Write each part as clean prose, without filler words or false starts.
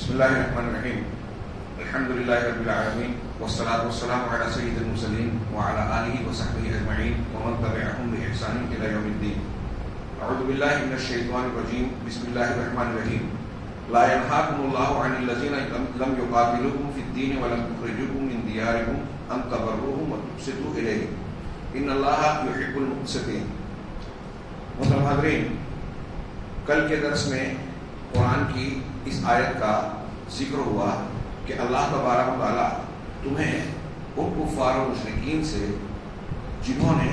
بسم الله الرحمن الرحيم. الحمد لله رب العالمين والصلاة والسلام على سيد المرسلين وعلى آله وصحبه أجمعين ومن تبعهم بإحسان إلى يوم الدين. أعوذ بالله من الشيطان الرجيم. بسم الله الرحمن الرحيم. لا ينهاكم الله عن الذين لم يقاتلوكم في الدين ولم يخرجوكم من دياركم أن تبروهم وتقسطوا إليهم إن الله يحب المقسطين. محترم حاضرین، کل کے درس میں قرآن کی اس آیت کا ذکر ہوا کہ اللہ تبارک و تعالیٰ تمہیں ان کفار و مشرکین سے جنہوں نے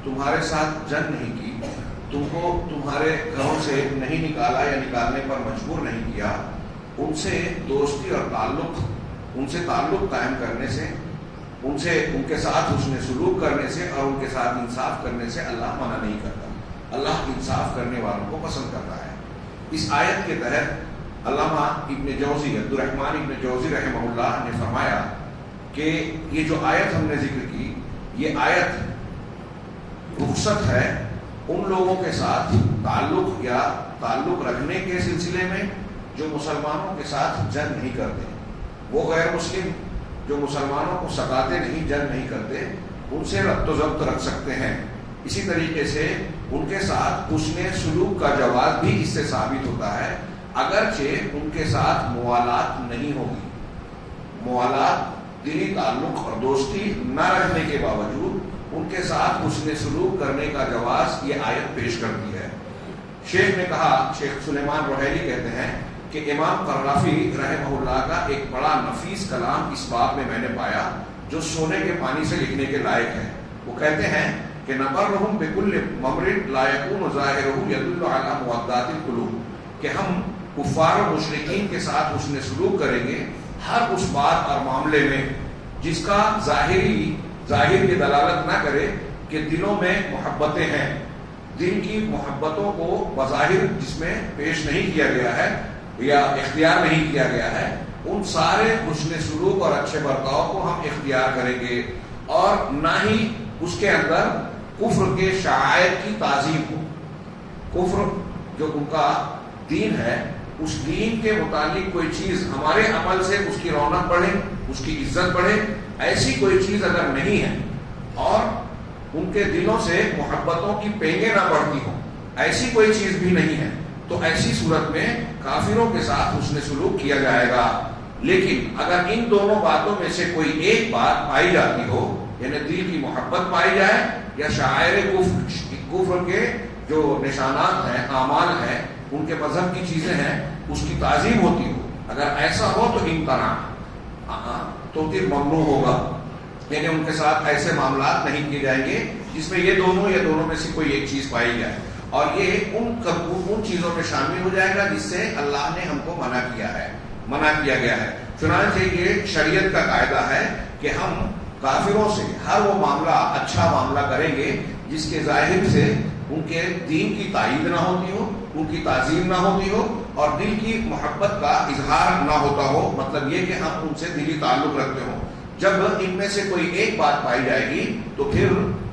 تمہارے ساتھ جنگ نہیں کی، تم کو تمہارے گھروں سے نہیں نکالا یا نکالنے پر مجبور نہیں کیا، ان سے دوستی اور ان سے تعلق قائم کرنے سے، ان کے ساتھ حسن سلوک کرنے سے اور ان کے ساتھ انصاف کرنے سے اللہ منع نہیں کرتا۔ اللہ انصاف کرنے والوں کو پسند کرتا ہے۔ اس آیت کے تحت علامہ ابن جوزی عبدالرحمن ابن جوزی رحمہ اللہ نے فرمایا کہ یہ جو آیت ہم نے ذکر کی، یہ آیت رخصت ہے ان لوگوں کے ساتھ تعلق رکھنے کے سلسلے میں جو مسلمانوں کے ساتھ جنگ نہیں کرتے۔ وہ غیر مسلم جو مسلمانوں کو ستاتے نہیں، جنگ نہیں کرتے، ان سے ربط و ضبط رکھ سکتے ہیں۔ اسی طریقے سے ان کے ساتھ حسن سلوک کا جواز بھی اس سے ثابت ہوتا ہے، اگرچہ ان کے ساتھ موالات نہیں ہوگی۔ موالات دلی تعلق اور دوستی نہ رکھنے کے باوجود ان کے ساتھ حسن سلوک کرنے کا جواز یہ آیت پیش کرتی ہے۔ شیخ نے کہا، شیخ سلیمان روحیلی کہتے ہیں کہ امام قرافی رحمہ اللہ کا ایک بڑا نفیس کلام اس باب میں میں نے پایا جو سونے کے پانی سے لکھنے کے لائق ہے۔ وہ کہتے ہیں کہ نبرہم بکل ممرد لا یکون ظاہرہ یدل علی مودات القلوب، کہ ہم کفار و مشرکین کے ساتھ حسن سلوک کریں گے ہر اس بات اور معاملے میں جس کا ظاہر یہ دلالت نہ کرے کہ دلوں میں محبتیں ہیں۔ دل کی محبتوں کو بظاہر جس میں پیش نہیں کیا گیا ہے یا اختیار نہیں کیا گیا ہے، ان سارے حسن سلوک اور اچھے برتاؤ کو ہم اختیار کریں گے، اور نہ ہی اس کے اندر کفر کے شعائر کی تعظیم ہو۔ کفر جو ان کا دین ہے، اس دین کے متعلق کوئی چیز ہمارے عمل سے اس کی رونق بڑھے، اس کی عزت بڑھے، ایسی کوئی چیز اگر نہیں ہے اور ان کے دلوں سے محبتوں کی پینگیں نہ بڑھتی ہوں، ایسی کوئی چیز بھی نہیں ہے، تو ایسی صورت میں کافروں کے ساتھ حسن سلوک کیا جائے گا۔ لیکن اگر ان دونوں باتوں میں سے کوئی ایک بات پائی جاتی ہو، یعنی دل کی محبت پائی جائے یا شاعر کفر کے جو نشانات ہیں، اعمال ہیں، ان کے مذہب کی چیزیں ہیں، اس کی تعظیم ہوتی ہو، اگر ایسا ہو تو امتناع تو پھر ممنوع ہوگا، یعنی ان کے ساتھ ایسے معاملات نہیں کیے جائیں گے جس میں یہ دونوں میں سے کوئی ایک چیز پائی جائے، اور یہ ان چیزوں میں شامل ہو جائے گا جس سے اللہ نے ہم کو منع کیا گیا ہے۔ چنانچہ یہ شریعت کا قاعدہ ہے کہ ہم کافروں سے ہر وہ معاملہ اچھا معاملہ کریں گے جس کے ظاہر سے ان کے دین کی تائید نہ ہوتی ہو، ان کی تعظیم نہ ہوتی ہو، اور دل کی محبت کا اظہار نہ ہوتا ہو، مطلب یہ کہ ہم ان سے دلی تعلق رکھتے ہوں۔ جب ان میں سے کوئی ایک بات پائی جائے گی تو پھر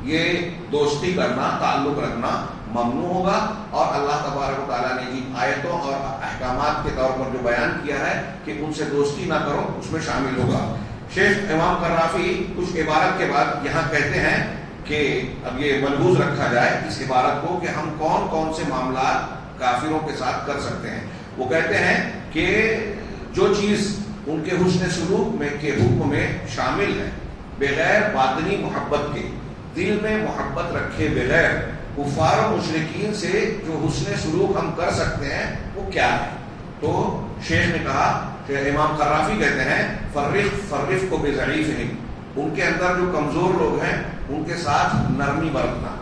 یہ دوستی کرنا، تعلق رکھنا ممنوع ہوگا، اور اللہ تبارک و تعالیٰ نے جن آیتوں اور احکامات کے طور پر جو بیان کیا ہے کہ ان سے دوستی نہ کرو، اس میں شامل ہوگا۔ شیخ امام قرافی کچھ عبارت کے بعد یہاں کہتے ہیں کہ اب یہ ملحوظ رکھا جائے اس عبارت کو کہ ہم کون کون سے معاملات کافروں کے ساتھ کر سکتے ہیں۔ وہ کہتے ہیں کہ جو چیز ان کے حسن سلوک میں کے حکم میں شامل ہے، بغیر باطنی محبت کے، دل میں محبت رکھے بغیر کفار و مشرکین سے جو حسن سلوک ہم کر سکتے ہیں وہ کیا ہے؟ تو شیخ نے کہا کہ امام قرافی کہتے ہیں فرف کو بضعیف ہیں، ان کے اندر جو کمزور لوگ ہیں ان کے ساتھ نرمی برتنا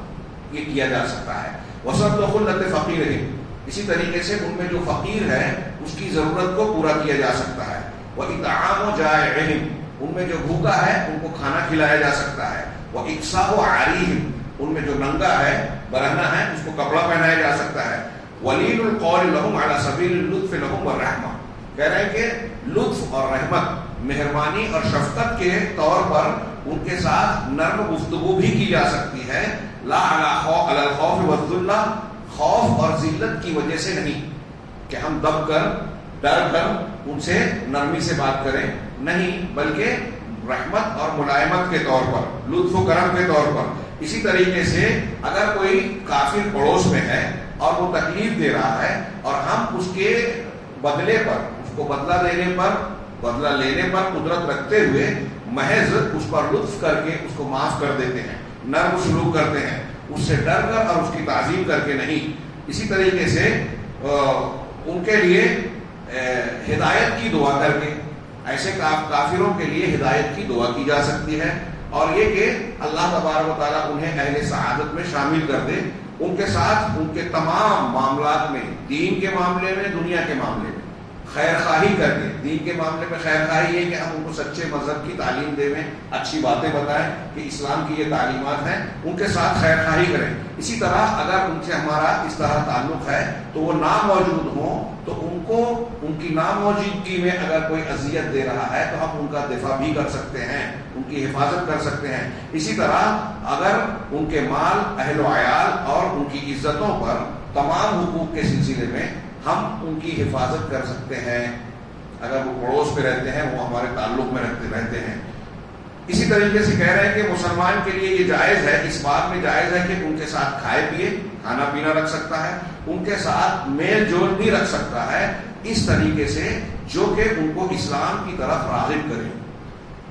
یہ کیا جا سکتا ہے۔ وسط خلت فقیر ہے، اسی طریقے سے ان میں جو فقیر ہے اس کی ضرورت کو پورا کیا جا سکتا ہے۔ وَإِطْعَامُ جَائِعِهِمْ، ان میں جو بھوکا ہے ان کو کھانا کھلایا جا سکتا ہے۔ وَإِكْسَاءُ عَارِيهِمْ، ان میں جو ننگا ہے، برہنہ ہے، اس کو کپڑا پہنایا جا سکتا ہے۔ وَلِينُ الْقَوْلِ لَهُمْ عَلَى سَبِيلِ اللُّطْفِ لَهُمْ وَالرَّحْمَةِ، کہہ رہے ہیں کہ لطف اور رحمت، مہربانی اور شفقت کے طور پر ان کے ساتھ نرم گفتگو بھی کی جا سکتی ہے۔ لا علی الخوف والذلہ، خوف اور ذلت کی وجہ سے نہیں کہ ہم دب کر ڈر کر ان سے نرمی سے بات کریں، نہیں بلکہ رحمت اور ملائمت کے طور پر، لطف و کرم کے طور پر. اسی طریقے سے اگر کوئی کافر پڑوس میں ہے اور وہ تکلیف دے رہا ہے اور ہم اس کے بدلے پر، اس کو بدلہ دینے پر، بدلہ لینے پر قدرت رکھتے ہوئے محض اس پر لطف کر کے اس کو معاف کر دیتے ہیں، نرم سلوک کرتے ہیں، اس سے ڈر کر اور اس کی تعظیم کر کے نہیں. اسی طریقے سے ان کے لیے ہدایت کی دعا کر کے، ایسے کافروں کے لیے ہدایت کی دعا کی جا سکتی ہے، اور یہ کہ اللہ تبارک و تعالیٰ انہیں اہل سعادت میں شامل کر دے، ان کے ساتھ ان کے تمام معاملات میں، دین کے معاملے میں، دنیا کے معاملے میں خیر خواہی کر کے. دین کے معاملے میں خیر خواہی یہ کہ ہم ان کو سچے مذہب کی تعلیم دیں، اچھی باتیں بتائیں کہ اسلام کی یہ تعلیمات ہیں، ان کے ساتھ خیر خواہی کریں. اسی طرح اگر ان سے ہمارا اس طرح تعلق ہے تو وہ ناموجود ہوں تو ان کو ان کی ناموجودگی میں اگر کوئی اذیت دے رہا ہے تو ہم ان کا دفاع بھی کر سکتے ہیں، ان کی حفاظت کر سکتے ہیں. اسی طرح اگر ان کے مال، اہل و عیال اور ان کی عزتوں پر تمام حقوق کے سلسلے میں ہم ان کی حفاظت کر سکتے ہیں. اگر وہ پڑوس پہ رہتے ہیں، وہ ہمارے تعلق میں رہتے ہیں. اسی طریقے سے کہہ رہے ہیں کہ مسلمان کے لیے یہ جائز ہے، اس بات میں جائز ہے کہ ان کے ساتھ کھائے پیے، کھانا پینا رکھ سکتا ہے، ان کے ساتھ میل جول بھی رکھ سکتا ہے، اس طریقے سے جو کہ ان کو اسلام کی طرف راغب کرے.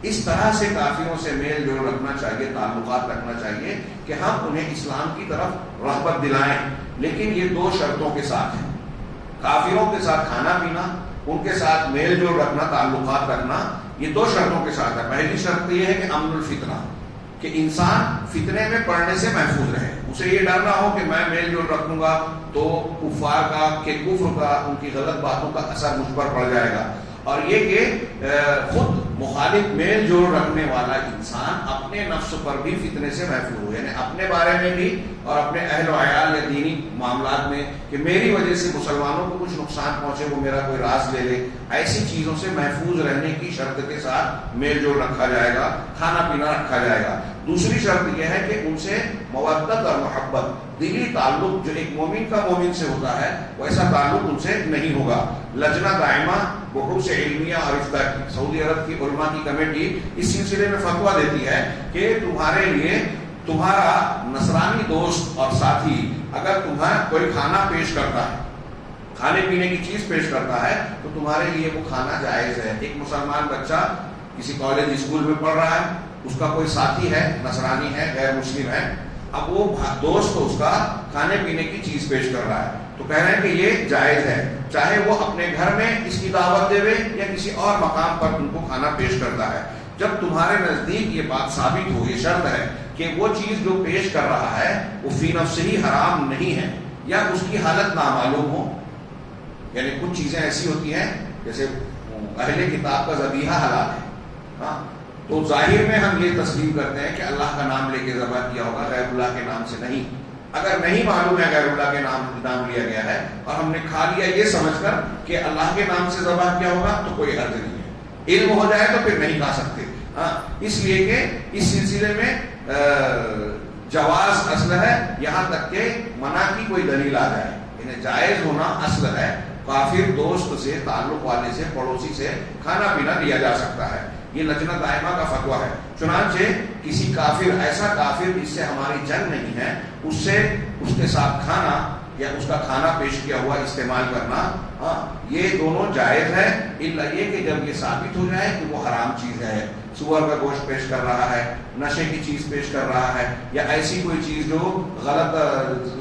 اس طرح سے کافروں سے میل جول رکھنا چاہیے، تعلقات رکھنا چاہیے کہ ہم انہیں اسلام کی طرف رغبت دلائیں، لیکن یہ 2 شرطوں کے ساتھ ہے. کافروں کے ساتھ کھانا پینا، ان کے ساتھ میل جول رکھنا، تعلقات رکھنا، یہ 2 شرطوں کے ساتھ ہے. پہلی شرط یہ ہے کہ امن الفتنہ، کہ انسان فتنے میں پڑنے سے محفوظ رہے. اسے یہ ڈر نہ ہو کہ میں میل جول رکھوں گا تو کفار کا، کہ کفر کا، ان کی غلط باتوں کا اثر مجھ پر پڑ جائے گا. اور یہ کہ خود مخالف میل جول رکھنے والا انسان اپنے نفس پر بھی فتنے سے محفوظ ہو، یعنی اپنے بارے میں بھی اور اپنے اہل و عیال یا دینی معاملات میں کہ میری وجہ سے مسلمانوں کو کچھ نقصان پہنچے، وہ میرا کوئی راز لے لے، ایسی چیزوں سے محفوظ رہنے کی شرط کے ساتھ میل جول رکھا جائے گا، کھانا پینا رکھا جائے گا. دوسری شرط یہ ہے کہ ان سے مودت اور محبت، دلی تعلق جو ایک مومن کا مومن سے ہوتا ہے ویسا تعلق ان سے نہیں ہوگا. لجنہ دائمہ بحوث علمیہ اور افتاء کی، سعودی عرب کی علماء کی کمیٹی اس سلسلے میں فتویٰ دیتی ہے کہ تمہارے لیے تمہارا نصرانی دوست اور ساتھی اگر تمہیں کوئی کھانا پیش کرتا ہے، کھانے پینے کی چیز پیش کرتا ہے، تو تمہارے لیے وہ کھانا جائز ہے. ایک مسلمان بچہ کسی کالج اسکول میں پڑھ رہا ہے، اس کا کوئی ساتھی ہے، نصرانی ہے، غیر مسلم ہے، اب وہ دوست اس کا کھانے پینے کی چیز پیش کر رہا ہے، تو کہہ رہے ہیں کہ یہ جائز ہے، چاہے وہ اپنے گھر میں اس کی دعوت دے یا کسی اور مقام پر ان کو کھانا پیش کرتا ہے. جب تمہارے نزدیک یہ بات ثابت ہو، یہ شرط ہے کہ وہ چیز جو پیش کر رہا ہے وہ فی نفسہ ہی حرام نہیں ہے یا اس کی حالت نامعلوم ہو. یعنی کچھ چیزیں ایسی ہوتی ہیں جیسے اہل کتاب کا ذبیحہ حلال ہے، ہاں، تو ظاہر میں ہم یہ تسلیم کرتے ہیں کہ اللہ کا نام لے کے ذبح کیا ہوگا، غیر اللہ کے نام سے نہیں. اگر نہیں معلوم ہے غیر اللہ کے نام لیا گیا ہے اور ہم نے کھا لیا یہ سمجھ کر کہ اللہ کے نام سے ذبح کیا ہوگا تو کوئی حرج نہیں ہے. علم ہو جائے تو پھر نہیں کھا سکتے، ہاں، اس لیے کہ اس سلسلے میں جواز اصل ہے، یہاں تک کہ منع کی کوئی دلیل آ جائے. انہیں جائز ہونا اصل ہے. کافر دوست سے، تعلق والے سے، پڑوسی سے کھانا پینا لیا جا سکتا ہے. یہ لجنہ دائمہ کا فتویٰ ہے. چنانچہ کسی کافر، ایسا کافر جس سے ہماری جنگ نہیں ہے، اس سے اس کے ساتھ کھانا یا اس کا کھانا پیش کیا ہوا استعمال کرنا، ہاں، یہ دونوں جائز ہے، الا یہ کہ جب یہ ثابت ہو جائے کہ وہ حرام چیز ہے، سور کا گوشت پیش کر رہا ہے، نشے کی چیز پیش کر رہا ہے، یا ایسی کوئی چیز جو غلط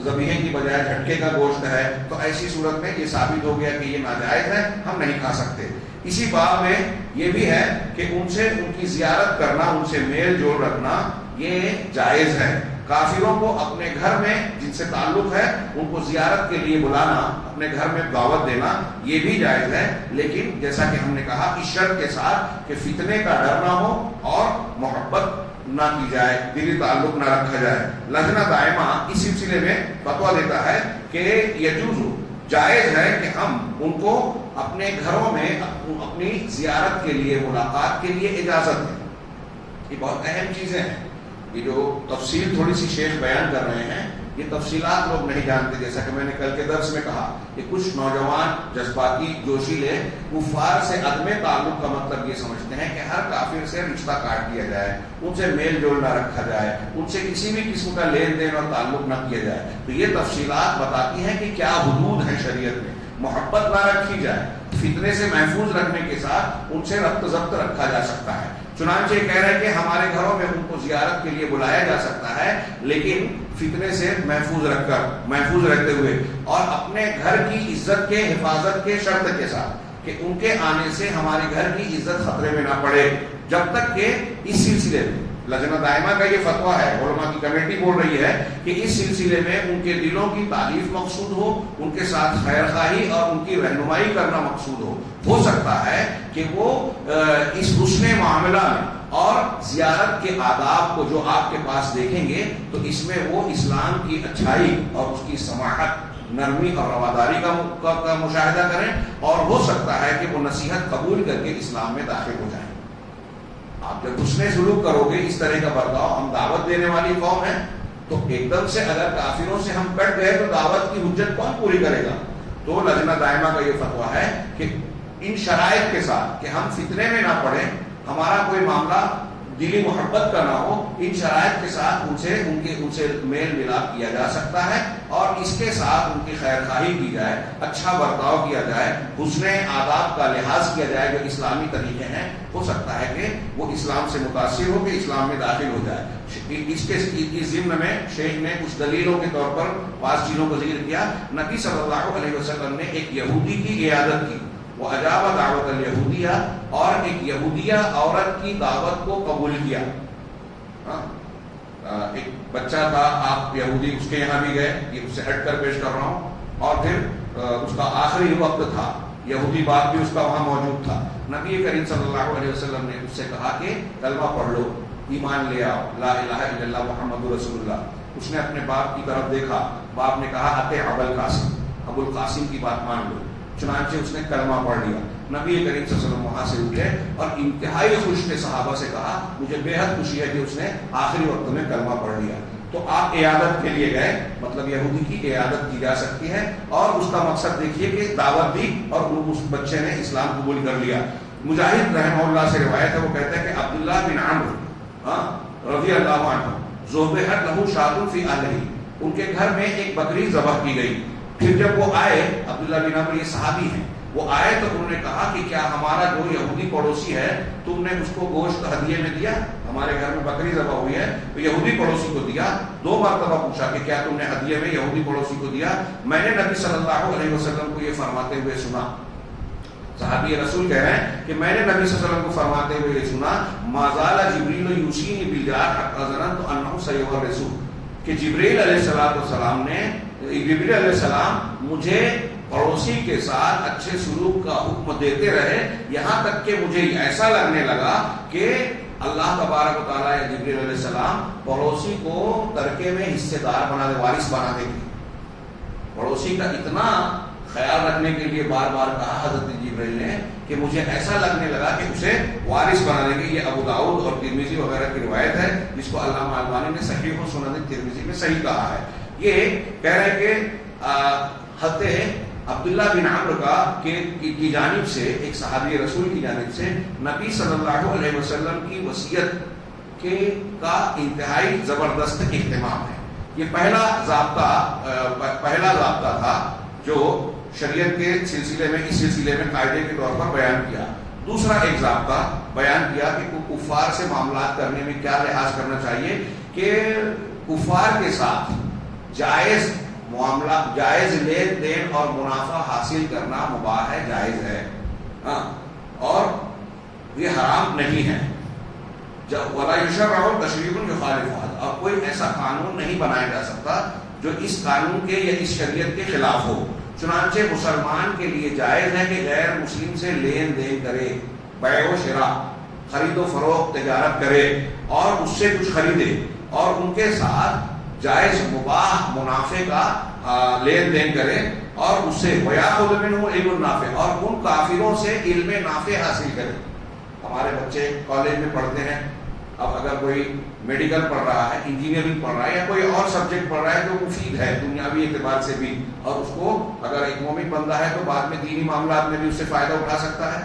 ذبیحے کی بجائے جھٹکے کا گوشت ہے، تو ایسی صورت میں یہ ثابت ہو گیا کہ یہ ناجائز ہے، ہم نہیں کھا سکتے. اسی باب میں یہ بھی ہے کہ ان سے ان کی زیارت کرنا، ان سے میل جول رکھنا یہ جائز ہے. کافروں کو اپنے گھر میں جن سے تعلق ہے ان کو زیارت کے لیے بلانا، اپنے گھر میں دعوت دینا، یہ بھی جائز ہے، لیکن جیسا کہ ہم نے کہا اس شرط کے ساتھ کہ فتنے کا ڈر نہ ہو اور محبت نہ کی جائے، دلی تعلق نہ رکھا جائے. لجنہ دائمہ اس سلسلے میں فتویٰ دیتا ہے کہ یجوز، جائز ہے کہ ہم ان کو اپنے گھروں میں اپنی زیارت کے لیے، ملاقات کے لیے اجازت دیں. یہ بہت اہم چیزیں ہیں. یہ جو تفصیل تھوڑی سی شیخ بیان کر رہے ہیں یہ تفصیلات لوگ نہیں جانتے. جیسا کہ میں نے کل کے درس میں کہا کہ کچھ نوجوان جذباتی جوشیلے کفار سے عدم تعلق کا مطلب یہ سمجھتے ہیں کہ ہر کافر سے رشتہ کاٹ دیا جائے, ان سے میل جول نہ رکھا جائے, ان سے کسی بھی قسم کا لین دین اور تعلق نہ کیا جائے. تو یہ تفصیلات بتاتی ہیں کہ کیا حدود ہیں شریعت میں. محبت نہ رکھی جائے, فتنے سے محفوظ رکھنے کے ساتھ ان سے ربط ضبط رکھا جا سکتا ہے. چنانچہ یہ کہہ رہے ہیں کہ ہمارے گھروں میں ان کو زیارت کے لیے بلایا جا سکتا ہے, لیکن فتنے سے محفوظ رکھتے ہوئے اور اپنے گھر کی عزت کے حفاظت کے شرط کے ساتھ کہ ان کے آنے سے ہمارے گھر کی عزت خطرے میں نہ پڑے. جب تک کہ اس سلسلے میں لجنہ دائمہ کا یہ فتویٰ ہے, علماء کی کمیٹی بول رہی ہے کہ اس سلسلے میں ان کے دلوں کی تعریف مقصود ہو, ان کے ساتھ خیر خواہی اور ان کی رہنمائی کرنا مقصود ہو سکتا ہے کہ وہ اس حسن معاملہ میں اور زیارت کے آداب کو جو آپ کے پاس دیکھیں گے تو اس میں وہ اسلام کی اچھائی اور اس کی سماحت, نرمی اور رواداری کا مشاہدہ کریں, اور ہو سکتا ہے کہ وہ نصیحت قبول کر کے اسلام میں داخل ہو جائیں. آپ جب حسن سلوک کرو گے, اس طرح کا برتاؤ, ہم دعوت دینے والی قوم ہیں, تو ایک دم سے اگر کافروں سے ہم کٹ گئے تو دعوت کی حجت کون پوری کرے گا؟ تو لجنہ دائمہ کا یہ فتویٰ ہے کہ ان شرائط کے ساتھ کہ ہم فتنے میں نہ پڑیں, ہمارا کوئی معاملہ دلی محبت کا نہ ہو, ان شرائط کے ساتھ ان سے میل ملاپ کیا جا سکتا ہے, اور اس کے ساتھ ان کی خیر خواہی کی جائے, اچھا برتاؤ کیا جائے, حسن آداب کا لحاظ کیا جائے جو اسلامی طریقے ہیں. ہو سکتا ہے کہ وہ اسلام سے متاثر ہو کے اسلام میں داخل ہو جائے. اس ضمن میں شیخ نے کچھ دلیلوں کے طور پر بعض چیزوں کو ذکر کیا. نبی صلی اللہ علیہ وسلم نے ایک یہودی کی عیادت کی, وہ اجاب دعوت الیہودیہ, اور ایک یہودیہ عورت کی دعوت کو قبول کیا. ایک بچہ تھا, آپ یہودی اس کے یہاں بھی گئے, یہ اس سے ہٹ کر پیش کر رہا ہوں, اور پھر اس کا آخری وقت تھا, یہودی باپ بھی اس کا وہاں موجود تھا. نبی کریم صلی اللہ علیہ وسلم نے اس سے کہا کہ کلمہ پڑھ لو, ایمان لے آؤ, لا الہ الا اللہ محمد رسول اللہ. اس نے اپنے باپ کی طرف دیکھا, باپ نے کہا اتے ابو القاسم, ابو القاسم کی بات مان لو. چنانچہ اس نے کلمہ پڑھ لیا. نبی کریم صلی اللہ علیہ وسلم وہاں سے اٹھے اور انتہائی خوش تھے, صحابہ سے کہا مجھے بے حد خوشی ہے کہ اس نے آخری وقت میں کلمہ پڑھ لیا. تو آپ عیادت کے لیے گئے, مطلب یہودی کی عیادت کی جا سکتی ہے, اور اس کا مقصد دیکھیے کہ دعوت دی اور اس بچے نے اسلام قبول کر لیا. مجاہد رحمہ اللہ سے روایت ہے, وہ کہتے ہیں کہ عبداللہ بن عمرو رضی اللہ عنہ ذبحت لہ شاۃ فی اہلہ, ان کے گھر میں ایک بکری ذبح کی گئی. پھر جب وہ آئے, عبداللہ بن عمرو یہ صحابی ہیں, وہ آئے تو انہوں نے کہا کہ کیا ہمارا جو یہودی پڑوسی ہے تم نے اس کو گوشت ہدیے میں دیا؟ ہمارے گھر میں بکری ذبح ہوئی ہے تو یہودی پڑوسی کو دیا. 2 مرتبہ پوچھا کہ کیا تم نے ہدیے میں یہودی پڑوسی کو دیا؟ میں نے نبی صلی اللہ علیہ وسلم کو یہ فرماتے ہوئے سنا. صحابی رسول کہہ رہے ہیں کہ میں نے نبی صلی اللہ علیہ وسلم کو فرماتے ہوئے یہ سنا, ما زال جبریل یوصینی بالجار حتی ظننت انہ سیورث, کہ جبریل علیہ السلام علیہ السلام مجھے پڑوسی کے ساتھ اچھے سلوک کا حکم دیتے رہے, یہاں تک کہ مجھے ایسا لگنے لگا کہ اللہ تبارک و تعالیٰ یا جبریل علیہ السلام پڑوسی کو ترکے میں حصے دار بنا دے, وارث بنا دے گی. پڑوسی کا اتنا خیال رکھنے کے لیے بار بار کہا حضرت جبریل نے کہ مجھے ایسا لگنے لگا کہ اسے وارث بنا دیں گے. یہ ابو داؤد اور ترمذی وغیرہ کی روایت ہے, جس کو علامہ البانی نے صحیح سنن ترمذی میں صحیح کہا ہے. یہ کہہ رہے ہیں کہ حضرت عبداللہ بن عمرو کی جانب سے, ایک صحابی رسول کی جانب سے نبی صلی اللہ علیہ وسلم کی وصیت کا انتہائی زبردست اہتمام ہے. یہ پہلا ضابطہ تھا جو شریعت کے سلسلے میں, اس سلسلے میں قاعدے کے طور پر بیان کیا. دوسرا ایک ضابطہ بیان کیا کہ کفار سے معاملات کرنے میں کیا لحاظ کرنا چاہیے, کہ کفار کے ساتھ جائز معاملہ, جائز لین دین اور منافع حاصل کرنا مباح ہے, جائز ہے, اور یہ حرام نہیں ہے. وَلَا يُشَرَّعُ تَشْرِيعٌ يُخَالِفُهَا, اور کوئی ایسا قانون نہیں بنایا جا سکتا جو اس قانون کے یا اس شریعت کے خلاف ہو. چنانچہ مسلمان کے لیے جائز ہے کہ غیر مسلم سے لین دین کرے, بیع و شراء, خرید و فروخت, تجارت کرے اور اس سے کچھ خریدے, اور ان کے ساتھ جائز مباح منافع کا لین دین کرے, اور اس سے وَيَأْخُذُ مِنْهُ عِلْمٌ نَافِعٌ, اور ان کافروں سے علم نافع حاصل کرے. ہمارے بچے کالج میں پڑھتے ہیں, اب اگر کوئی میڈیکل پڑھ رہا ہے، انجینئرنگ پڑھ رہا ہے، یا کوئی اور سبجیکٹ پڑھ رہا ہے جو مفید ہے دنیاوی اعتبار سے بھی، اور اس کو اگر ایک مومن بندہ ہے تو بعد میں دینی معاملات میں بھی اس سے فائدہ اٹھا سکتا ہے.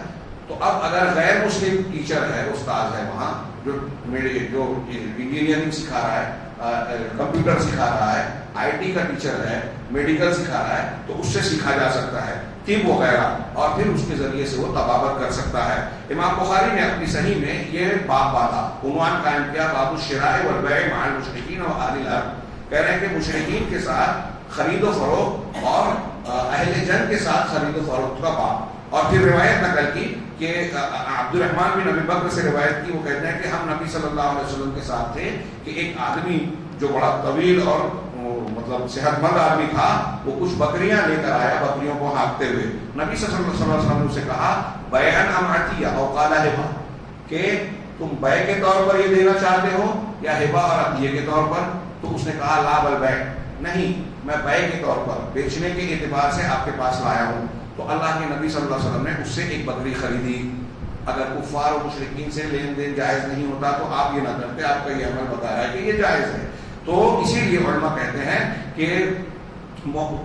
تو اب اگر غیر مسلم ٹیچر ہے، استاد ہے وہاں جو انجینئرنگ سکھا رہا ہے، کمپیوٹر سکھا رہا ہے، آئی ٹی کا ٹیچر ہے، میڈیکل سکھا رہا ہے، تو اس سے سیکھا جا سکتا ہے طب وغیرہ، اور پھر اس کے ذریعے سے وہ طبابت کر سکتا ہے. امام بخاری نے اپنی صحیح میں یہ باب باندھا، عنوان قائم کیا، باب الشراء والبیع مع المشرکین و اہل الارض. کہہ رہے ہیں کہ مشرکین کے ساتھ خرید و فروخت اور اہل جنگ کے ساتھ خرید و فروخت کا باب. اور پھر روایت نقل کی کہ عبد الرحمن بن ابی بکر سے روایت کی، وہ کہتے ہیں کہ ہم نبی صلی اللہ علیہ وسلم کے ساتھ تھے کہ ایک آدمی جو بڑا طویل اور مطلب صحت مند آدمی تھا، وہ کچھ بکریاں لے کر آیا، بکریوں کو ہانکتے ہوئے. نبی صلی اللہ علیہ وسلم نے اسے کہا بیعن ام عطیہ او قال ہبہ، کہ تم بیع کے طور پر یہ دینا چاہتے ہو یا ہبہ اور عطیہ کے طور پر؟ تو اس نے کہا لا بل بیع، نہیں، میں بیع کے طور پر، بیچنے کے اعتبار سے آپ کے پاس لایا ہوں. تو اللہ کے نبی صلی اللہ علیہ وسلم نے اس سے ایک بکری خریدی. اگر کفار و مشرکین سے لین دین جائز نہیں ہوتا تو آپ یہ نہ کرتے، آپ کا یہ عمل بتا رہا ہے کہ یہ جائز ہے. تو اسی لیے علماء کہتے ہیں کہ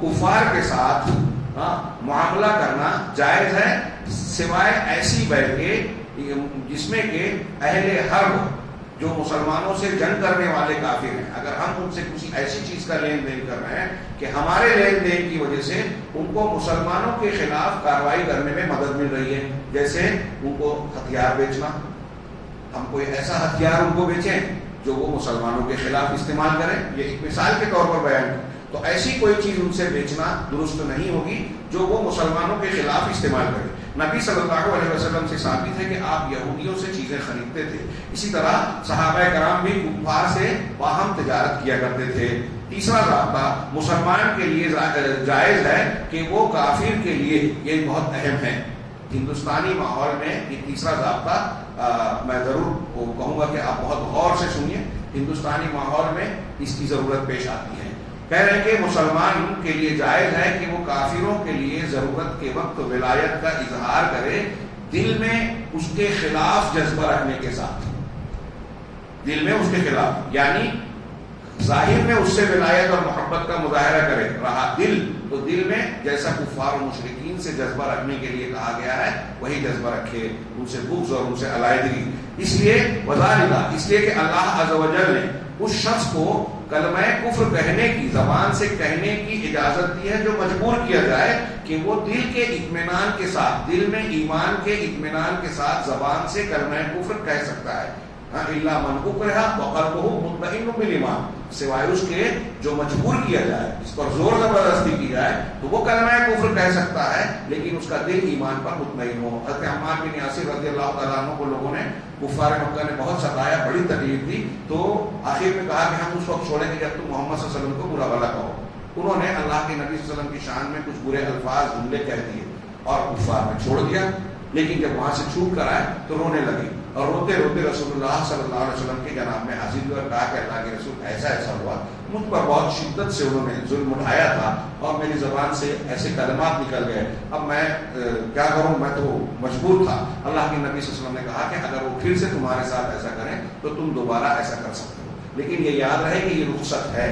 کفار کے ساتھ معاملہ کرنا جائز ہے، سوائے ایسی بیع کے جس میں کہ اہل حرب جو مسلمانوں سے جنگ کرنے والے کافر ہیں، اگر ہم ان سے کسی ایسی چیز کا لین دین کر رہے ہیں کہ ہمارے لین دین کی وجہ سے ان کو مسلمانوں کے خلاف کارروائی کرنے میں مدد مل رہی ہے، جیسے ان کو ہتھیار بیچنا، ہم کوئی ایسا ہتھیار ان کو بیچیں جو وہ مسلمانوں کے خلاف استعمال کریں، یہ ایک مثال کے طور پر بیان ہے. تو ایسی کوئی چیز ان سے بیچنا درست نہیں ہوگی جو وہ مسلمانوں کے خلاف استعمال کرے. نبی صلی اللہ علیہ وسلم سے ثابت ہے کہ آپ یہودیوں سے چیزیں خریدتے تھے. اسی طرح صحابہ کرام بھی کفار سے باہم تجارت کیا کرتے تھے. تیسرا ضابطہ مسلمان کے لیے جائز ہے کہ وہ کافر کے لیے، یہ بہت اہم ہے. ہندوستانی ماحول میں یہ تیسرا ضابطہ میں ضرور کہوں گا کہ آپ بہت غور سے سنیے. ہندوستانی ماحول میں اس کی ضرورت پیش آتی ہے. کہہ رہے ہیں کہ مسلمان کے لیے جائز ہے کہ وہ کافروں کے لیے ضرورت کے وقت ولایت کا اظہار کرے، دل میں اس کے خلاف جذبہ رکھنے کے ساتھ، دل میں اس کے خلاف، یعنی ظاہر میں اس سے ولایت اور محبت کا مظاہرہ کرے، رہا دل تو دل میں جیسا کفار و مشرکین سے جذبہ رکھنے کے لیے کہا گیا ہے وہی جذبہ رکھے، ان سے بغض اور ان سے علیحدگی. اس لیے وذالک، اس لیے کہ اللہ عز و جل نے اس شخص کو کلمہ کفر کہنے کی، زبان سے کہنے کی اجازت دی ہے جو مجبور کیا جائے کہ وہ دل کے اطمینان کے ساتھ، دل میں ایمان کے اطمینان کے ساتھ زبان سے کلمہ کفر کہہ سکتا ہے. الا من اکرہ وقلبہ مطمئن بالایمان، سوائے اس کے جو مجبور کیا جائے، اس پر زور زبردستی کی جائے تو وہ کلمہ کفر کہہ سکتا ہے لیکن اس کا دل ایمان پر مطمئن ہو. حضرت عمار بن یاسر رضی اللہ تعالیٰ عنہ کو لوگوں نے، کفار مکہ نے بہت ستایا، بڑی تکلیف دی، تو آخر میں کہا کہ ہم اس وقت چھوڑیں گے جب تم محمد صلی اللہ علیہ وسلم کو برا بھلا کہو. انہوں نے اللہ کے نبی صلی اللہ علیہ وسلم کی شان میں کچھ برے الفاظ جملے کہہ دیے اور کفار نے چھوڑ دیا. لیکن جب وہاں سے چھوٹ کر آئے تو رونے لگے، اور روتے روتے رسول اللہ صلی اللہ علیہ وسلم کے جناب میں حاضر ہوئے اور کہا کہ اللہ کے رسول ایسا ایسا ہوا، مجھ پر بہت شدت سے انہوں نے ظلم اٹھایا تھا اور میری زبان سے ایسے کلمات نکل گئے، اب میں کیا کروں، میں تو مجبور تھا. اللہ کے نبی صلی اللہ علیہ وسلم نے کہا کہ اگر وہ پھر سے تمہارے ساتھ ایسا کریں تو تم دوبارہ ایسا کر سکتے ہو، لیکن یہ یاد رہے کہ یہ رخصت ہے،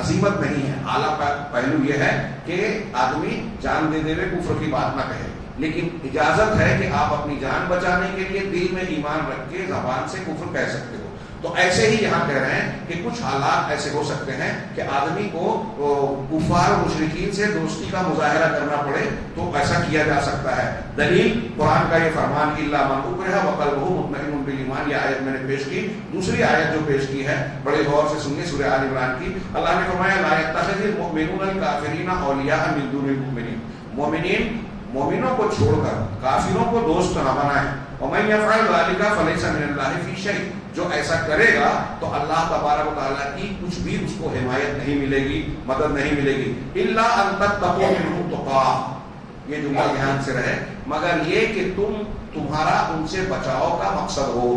عزیمت نہیں ہے. اعلیٰ پہلو یہ ہے کہ آدمی جان دے دے کفر کی بات نہ کہے، لیکن اجازت ہے کہ آپ اپنی جان بچانے کے لیے دل میں ایمان رکھ کے زبان سے کفر کہہ سکتے ہو. تو ایسے ہی یہاں کہہ رہے ہیں کہ کچھ حالات ایسے ہو سکتے ہیں کہ آدمی کو کفار و مشرکین سے دوستی کا مظاہرہ کرنا پڑے تو ایسا کیا جا سکتا ہے. دلیل قرآن کا یہ فرمان الا من اکرہ وقلبہ مطمئن بالایمان، یہ آیت میں نے پیش کی. دوسری آیت جو پیش کی ہے بڑے غور سے سنیے، سورہ آل عمران کی. اللہ نے فرمایا لا یتخذ المؤمنون الکافرین اولیاء من دون المؤمنین، مومنین مومنوں کو چھوڑ کر کافروں کو دوست نہ بنائیں. ومن یفعل ذلک فلیس من اللہ فی شیء، جو ایسا کرے گا تو اللہ تبارک و تعالیٰ کی کچھ بھی اس کو حمایت نہیں ملے گی، مدد نہیں ملے گی. الا ان تتقوا منهم تقاۃ، یہ جملہ دھیان سے رہے، مگر یہ کہ تمہارا ان سے بچاؤ کا مقصد ہو.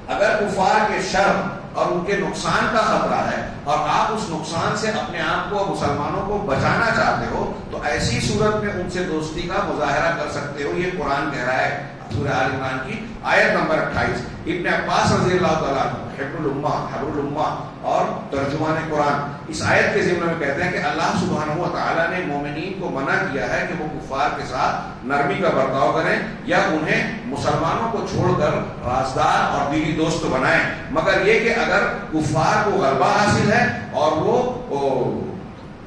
اگر کفار کے شر اور ان کے نقصان کا خطرہ ہے اور آپ اس نقصان سے اپنے آپ کو مسلمانوں کو بچانا چاہتے ہو تو ایسی صورت میں ان سے دوستی کا مظاہرہ کر سکتے ہو. یہ قرآن کہہ رہا ہے سورہ آل عمران کی آیت نمبر 28. ابن عباس رضی اللہ تعالیٰ حبر الامہ اور ترجمان قرآن اس آیت کے ضمن میں کہتے ہیں کہ اللہ سبحانہ و تعالیٰ نے مومنین کو منع کیا ہے کہ وہ کفار کے ساتھ نرمی کا برتاؤ کریں یا انہیں مسلمانوں کو چھوڑ کر رازدار اور دلی دوست بنائیں، مگر یہ کہ اگر کفار کو غلبہ حاصل ہے اور وہ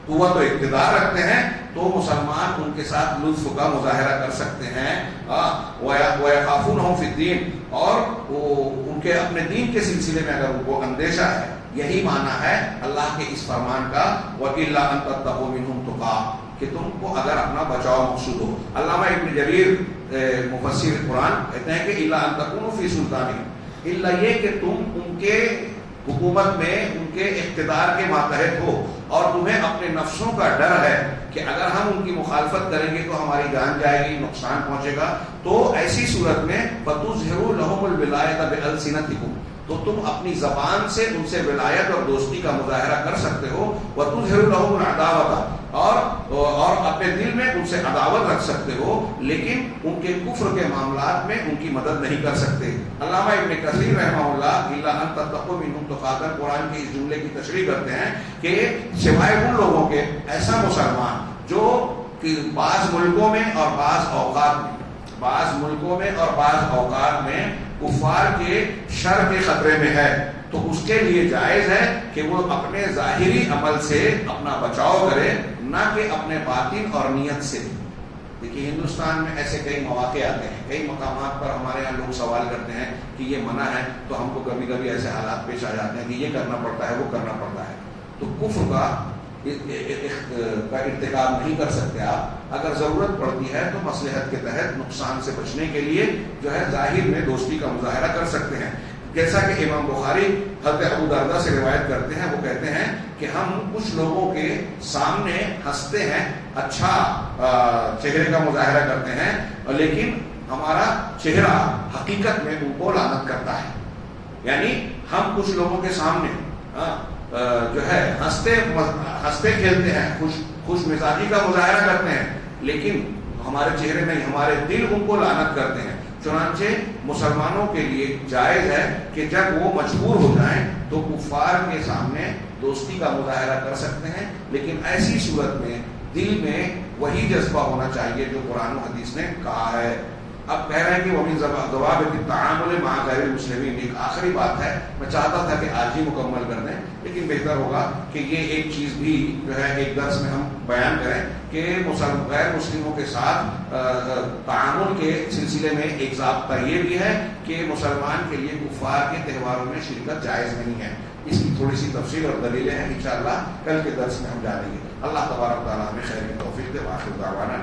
قوت و اقتدار رکھتے ہیں تو مسلمان ان کے ساتھ لطف کا مظاہرہ کر سکتے ہیں. وَيَخَافُونَهُمْ فِي الدِّينِ اور ان کے اپنے دین کے سلسلے میں اگر ان کو اندیشہ ہے. یہی معنی ہے اللہ کے اس فرمان کا وَإِلَّا أَن تَتَّقُوا مِنْهُمْ تُقَاتٍ کہ تم کو اگر اپنا بچاؤ مقصود ہو. علامہ ابن جریر مفسر قرآن کہتے ہیں کہ إِلَّا أَن تَكُونُوا فِي سُلْطَانِهِمْ الا یہ کہ تم ان کے حکومت میں ان کے اقتدار کے ماتحت ہو اور تمہیں اپنے نفسوں کا ڈر ہے کہ اگر ہم ان کی مخالفت کریں گے تو ہماری جان جائے گی، نقصان پہنچے گا. تو ایسی صورت میں فَتُظْهِرُوا لَهُمُ الْوِلَایَةَ بِأَلْسِنَتِكُمْ تو تم اپنی زبان سے ان سے ولایت اور دوستی کا مظاہرہ کر سکتے ہو. وَتُظْهِرُوا لَهُمُ الْعَدَاوَةَ اور اپنے دل میں ان سے عداوت رکھ سکتے ہو لیکن ان کے کفر کے معاملات میں ان کی مدد نہیں کر سکتے. علامہ ابن کثیر رحمہ اللہ إِلَّا أَن تَتَّقُوا مِنْهُمْ تُقَاتًا قرآن کے اس جملے کی تشریح کرتے ہیں کہ سوائے ان لوگوں کے ایسا مسلمان جو بعض ملکوں میں اور بعض اوقات میں کفار کے شر کے خطرے میں ہے تو اس کے لیے جائز ہے کہ وہ اپنے ظاہری عمل سے اپنا بچاؤ کرے نہ کہ اپنے باطن اور نیت سے. دیکھیے ہندوستان میں ایسے کئی مواقع آتے ہیں، کئی مقامات پر ہمارے یہاں لوگ سوال کرتے ہیں کہ یہ منع ہے تو ہم کو کبھی کبھی ایسے حالات پیش آ جاتے ہیں کہ یہ کرنا پڑتا ہے وہ کرنا پڑتا ہے. تو کفر کا ارتکاب نہیں کر سکتے آپ. اگر ضرورت پڑتی ہے تو مصلحت کے تحت نقصان سے بچنے کے لیے جو ہے ظاہر میں دوستی کا مظاہرہ کر سکتے ہیں. جیسا کہ امام بخاری حضرت ابو دردہ سے روایت کرتے ہیں، وہ کہتے ہیں کہ ہم کچھ لوگوں کے سامنے ہنستے ہیں، اچھا چہرے کا مظاہرہ کرتے ہیں لیکن ہمارا چہرہ حقیقت میں ان کو لعنت کرتا ہے. یعنی ہم کچھ لوگوں کے سامنے جو ہے ہنستے کھیلتے ہیں، خوش مزاجی کا مظاہرہ کرتے ہیں لیکن ہمارے چہرے نہیں، ہمارے دل ان کو لعنت کرتے ہیں. چنانچہ مسلمانوں کے لیے جائز ہے کہ جب وہ مجبور ہو جائیں تو کفار کے سامنے دوستی کا مظاہرہ کر سکتے ہیں لیکن ایسی صورت میں دل میں وہی جذبہ ہونا چاہیے جو قرآن و حدیث نے کہا ہے. اب کہہ رہے ہیں کہ وَمِن ضَوَابِطِ التَّعَامُلِ مَعَ غَيْرِ الْمُسْلِمِينَ ایک آخری بات ہے، میں چاہتا تھا کہ آج ہی مکمل کر دیں لیکن بہتر ہوگا کہ یہ ایک چیز بھی جو ہے ایک درس میں ہم بیان کریں کہ غیر مسلموں کے ساتھ تعامل کے سلسلے میں ایک ضابطہ یہ بھی ہے کہ مسلمان کے لیے کفار کے تہواروں میں شرکت جائز نہیں ہے. اس کی تھوڑی سی تفصیل اور دلیلیں ہیں، انشاءاللہ کل کے درس میں ہم جانیں گے. اللہ تبارک و تعالیٰ ہمیں خیر کی توفیق دے. وآخر دعوانا